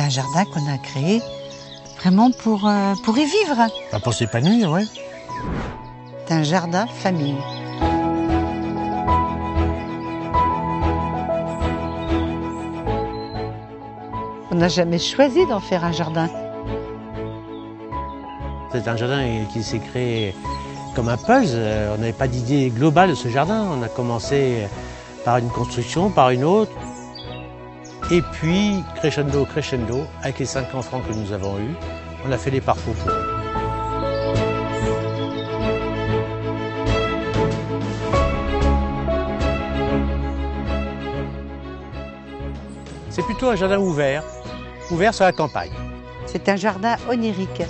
un jardin qu'on a créé vraiment pour y vivre. Pour s'épanouir, ouais. C'est un jardin famille. On n'a jamais choisi d'en faire un jardin. C'est un jardin qui s'est créé comme un puzzle. On n'avait pas d'idée globale de ce jardin. On a commencé par une construction, par une autre. Et puis, crescendo, crescendo, avec les 5 enfants que nous avons eus, on a fait les parcours pour eux. C'est plutôt un jardin ouvert sur la campagne. C'est un jardin onirique.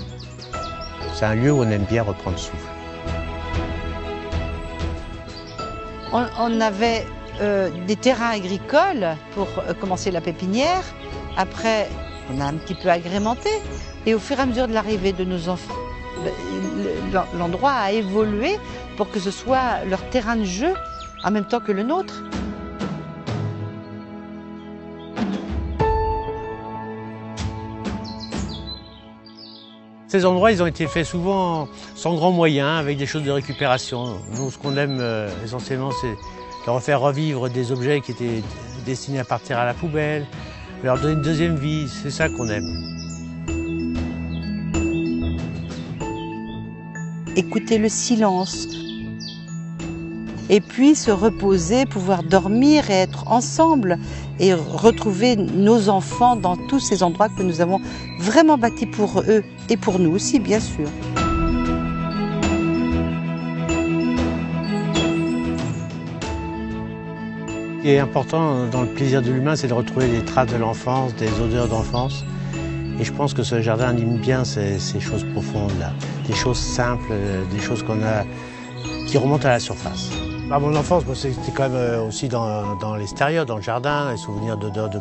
C'est un lieu où on aime bien reprendre souffle. On avait des terrains agricoles pour commencer la pépinière. Après, on a un petit peu agrémenté. Et au fur et à mesure de l'arrivée de nos enfants, l'endroit a évolué pour que ce soit leur terrain de jeu en même temps que le nôtre. Ces endroits, ils ont été faits souvent sans grands moyens, avec des choses de récupération. Nous, ce qu'on aime essentiellement, c'est leur faire revivre des objets qui étaient destinés à partir à la poubelle, leur donner une deuxième vie, c'est ça qu'on aime. Écouter le silence. Et puis se reposer, pouvoir dormir et être ensemble et retrouver nos enfants dans tous ces endroits que nous avons vraiment bâtis pour eux et pour nous aussi, bien sûr. Ce qui est important dans le plaisir de l'humain, c'est de retrouver des traces de l'enfance, des odeurs d'enfance. Et je pense que ce jardin anime bien ces choses profondes-là, des choses simples, des choses qui remontent à la surface. Mon enfance, c'était quand même aussi dans l'extérieur, dans le jardin, les souvenirs d'odeur de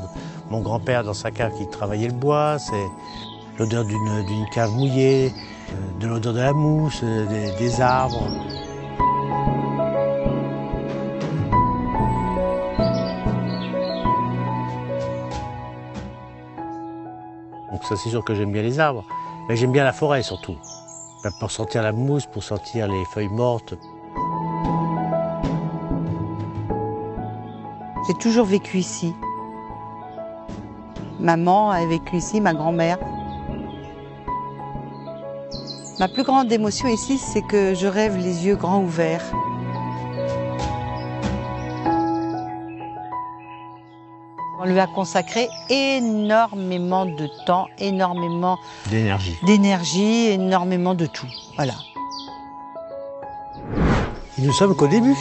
mon grand-père dans sa cave qui travaillait le bois, c'est l'odeur d'une cave mouillée, de l'odeur de la mousse, des arbres. Donc ça, c'est sûr que j'aime bien les arbres, mais j'aime bien la forêt surtout, pour sentir la mousse, pour sentir les feuilles mortes. J'ai toujours vécu ici. Maman a vécu ici, ma grand-mère. Ma plus grande émotion ici, c'est que je rêve les yeux grands ouverts. On lui a consacré énormément de temps, énormément d'énergie, énormément de tout. Voilà. Et nous sommes qu'au début.